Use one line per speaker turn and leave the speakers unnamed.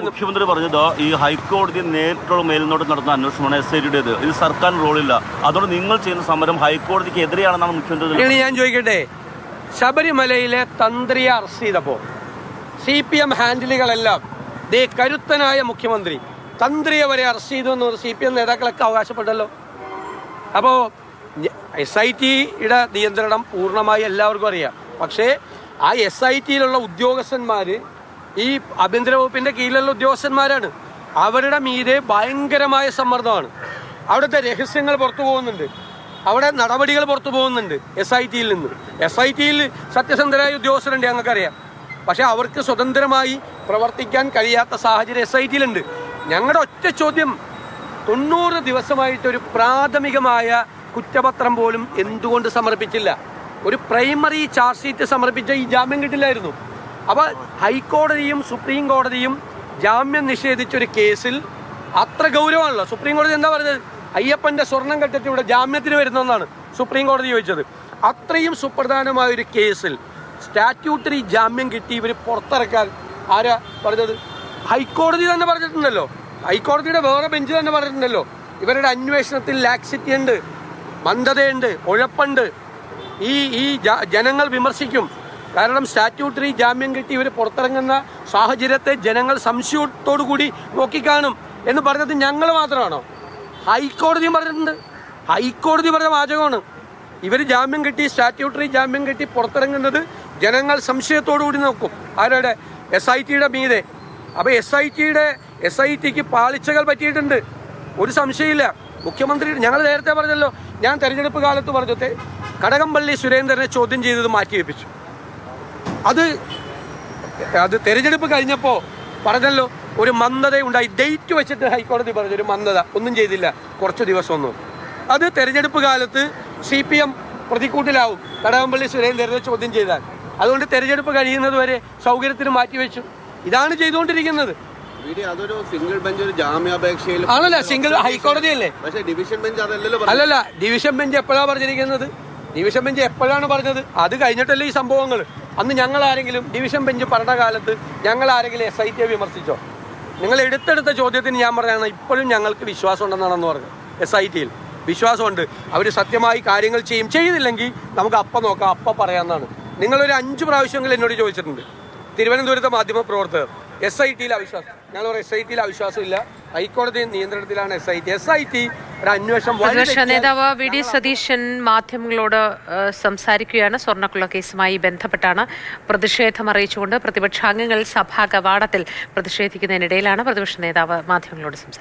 ചോദിക്കുന്നത്.
മുഖ്യമന്ത്രി പറഞ്ഞത് ഈ ഹൈക്കോടതി നേരിട്ടുള്ള മേൽനോട്ടം നടത്തുന്ന അന്വേഷണമാണ് SITയുടേത്. ഇത് സർക്കാർ റോളില്ല. അതുകൊണ്ട് നിങ്ങൾ ചെയ്യുന്ന സമരം ഹൈക്കോടതിക്ക് എതിരെയാണെന്നാണ് മുഖ്യമന്ത്രി.
ഞാൻ ചോദിക്കട്ടെ, ശബരിമലയിലെ തന്ത്രിയെ അറസ്റ്റ് ചെയ്തപ്പോൾ CPM ഹാൻഡിലുകളെല്ലാം കരുത്തനായ മുഖ്യമന്ത്രി തന്ത്രിയെ വരെ അറസ്റ്റ് ചെയ്തു എന്ന് CPM നേതാക്കളൊക്കെ അവകാശപ്പെട്ടല്ലോ. അപ്പോൾ SITയുടെ നിയന്ത്രണം പൂർണ്ണമായി എല്ലാവർക്കും അറിയാം. പക്ഷേ ആ SITയിലുള്ള ഉദ്യോഗസ്ഥന്മാർ ഈ ആഭ്യന്തര വകുപ്പിൻ്റെ കീഴിലുള്ള ഉദ്യോഗസ്ഥന്മാരാണ്. അവരുടെ മീതെ ഭയങ്കരമായ സമ്മർദ്ദമാണ്. അവിടുത്തെ രഹസ്യങ്ങൾ പുറത്തു പോകുന്നുണ്ട്, അവിടെ നടപടികൾ പുറത്തു പോകുന്നുണ്ട് SITയിൽ നിന്ന്. SITയിൽ സത്യസന്ധരായ ഉദ്യോഗസ്ഥരുണ്ട്, ഞങ്ങൾക്കറിയാം. പക്ഷെ അവർക്ക് സ്വതന്ത്രമായി പ്രവർത്തിക്കാൻ കഴിയാത്ത സാഹചര്യം SITയിലുണ്ട്. ഞങ്ങളുടെ ഒറ്റ ചോദ്യം, 90 ദിവസമായിട്ടൊരു പ്രാഥമികമായ കുറ്റപത്രം പോലും എന്തുകൊണ്ട് സമർപ്പിച്ചില്ല? ഒരു പ്രൈമറി ചാർജ് ഷീറ്റ് സമർപ്പിച്ച ഈ ജാമ്യം കിട്ടില്ലായിരുന്നു. അപ്പോൾ ഹൈക്കോടതിയും സുപ്രീം കോടതിയും ജാമ്യം നിഷേധിച്ചൊരു കേസിൽ അത്ര ഗൗരവമാണല്ലോ. സുപ്രീം കോടതി എന്താ പറഞ്ഞത്? അയ്യപ്പൻ്റെ സ്വർണം കെട്ടിട്ട് ഇവിടെ ജാമ്യത്തിന് വരുന്നതെന്നാണ് സുപ്രീം കോടതി ചോദിച്ചത്. അത്രയും സുപ്രധാനമായൊരു കേസിൽ സ്റ്റാറ്റ്യൂട്ടറി ജാമ്യം കിട്ടി ഇവർ പുറത്തിറക്കാൻ ആരാ പറഞ്ഞത്? ഹൈക്കോടതി തന്നെ പറഞ്ഞിട്ടുണ്ടല്ലോ. ഹൈക്കോടതിയുടെ വേറെ ബെഞ്ച് തന്നെ പറഞ്ഞിട്ടുണ്ടല്ലോ, ഇവരുടെ അന്വേഷണത്തിൽ ലാക്സിറ്റി ഉണ്ട്, മന്ദതയുണ്ട്, ഉഴപ്പുണ്ട്. ഈ ജനങ്ങൾ വിമർശിക്കും. കാരണം സ്റ്റാറ്റ്യൂട്ടറി ജാമ്യം കിട്ടി ഇവർ പുറത്തിറങ്ങുന്ന സാഹചര്യത്തെ ജനങ്ങൾ സംശയത്തോടു കൂടി നോക്കിക്കാണും എന്ന് പറഞ്ഞത് ഞങ്ങൾ മാത്രമാണോ? ഹൈക്കോടതിയും പറഞ്ഞിട്ടുണ്ട്. ഹൈക്കോടതി പറഞ്ഞ വാചകമാണ്, ഇവർ ജാമ്യം കിട്ടി, സ്റ്റാറ്റ്യൂട്ടറി ജാമ്യം കിട്ടി പുറത്തിറങ്ങുന്നത് ജനങ്ങൾ സംശയത്തോടു കൂടി നോക്കും. ആരുടെ? SITയുടെ മീതെ. അപ്പോൾ SITക്ക് പാളിച്ചകൾ പറ്റിയിട്ടുണ്ട്, ഒരു സംശയമില്ല. മുഖ്യമന്ത്രി ഞങ്ങൾ നേരത്തെ പറഞ്ഞല്ലോ, ഞാൻ തെരഞ്ഞെടുപ്പ് കാലത്ത് പറഞ്ഞു, കടകംപള്ളി സുരേന്ദ്രനെ ചോദ്യം ചെയ്തത് മാറ്റിവെപ്പിച്ചു. അത് തെരഞ്ഞെടുപ്പ് കഴിഞ്ഞപ്പോൾ പറഞ്ഞല്ലോ ഒരു മന്ദതയുണ്ടായി. ഡേറ്റ് വെച്ചിട്ട് ഹൈക്കോടതി പറഞ്ഞു ഒരു മന്ദത, ഒന്നും ചെയ്തില്ല കുറച്ച് ദിവസമൊന്നും. അത് തെരഞ്ഞെടുപ്പ് കാലത്ത് CPM പ്രതിക്കൂട്ടിലാവും കടകംപള്ളി സുരേന്ദ്രനെ ചോദ്യം ചെയ്താൽ. അതുകൊണ്ട് തെരഞ്ഞെടുപ്പ് കഴിയുന്നത് വരെ സൗകര്യത്തിന് മാറ്റിവെച്ചു. ഇതാണ് ചെയ്തുകൊണ്ടിരിക്കുന്നത്.
അതൊരു സിംഗിൾ ബെഞ്ച് ഒരു ജാമ്യാപേക്ഷയിൽ
ആണല്ല, സിംഗിൾ ഹൈക്കോടതിയല്ലേ.
പക്ഷേ ഡിവിഷൻ ബെഞ്ച് അതല്ലല്ലോ.
അല്ലല്ല, ഡിവിഷൻ ബെഞ്ച് എപ്പോഴാണ് പറഞ്ഞിരിക്കുന്നത്? ഡിവിഷൻ ബെഞ്ച് എപ്പോഴാണ് പറഞ്ഞത്? അത് കഴിഞ്ഞിട്ടല്ലേ ഈ സംഭവങ്ങൾ. അന്ന് ഞങ്ങൾ ആരെങ്കിലും ഡിവിഷൻ ബെഞ്ച് ഭരണകാലത്ത് ഞങ്ങൾ ആരെങ്കിലും SITയെ വിമർശിച്ചോ? നിങ്ങൾ എടുത്തെടുത്ത ചോദ്യത്തിന് ഞാൻ പറഞ്ഞാണ് ഇപ്പോഴും ഞങ്ങൾക്ക് വിശ്വാസം ഉണ്ടെന്നാണെന്ന് പറഞ്ഞത്. SITയിൽ വിശ്വാസമുണ്ട്, അവർ സത്യമായി കാര്യങ്ങൾ ചെയ്യും. ചെയ്തില്ലെങ്കിൽ നമുക്ക് അപ്പം നോക്കാം, അപ്പം പറയാമെന്നാണ്. നിങ്ങളൊരു 5 പ്രാവശ്യങ്ങൾ എന്നോട് ചോദിച്ചിട്ടുണ്ട്, തിരുവനന്തപുരത്തെ മാധ്യമ പ്രവർത്തകർ, SITയിൽ അവിശ്വാസം. ഞങ്ങൾ പറയും SITയിൽ അവിശ്വാസമില്ല, ഹൈക്കോടതി നിയന്ത്രണത്തിലാണ് SIT ഒരു അന്വേഷണം.
പ്രതിപക്ഷ നേതാവ് VD സതീശൻ മാധ്യമങ്ങളോട് സംസാരിക്കുകയാണ്. സ്വർണ്ണക്കൊള്ള കേസുമായി ബന്ധപ്പെട്ടാണ് പ്രതിഷേധം അറിയിച്ചുകൊണ്ട് പ്രതിപക്ഷാംഗങ്ങൾ സഭാ കവാടത്തിൽ പ്രതിഷേധിക്കുന്നതിനിടയിലാണ് പ്രതിപക്ഷ നേതാവ് മാധ്യമങ്ങളോട് സംസാരിച്ചത്.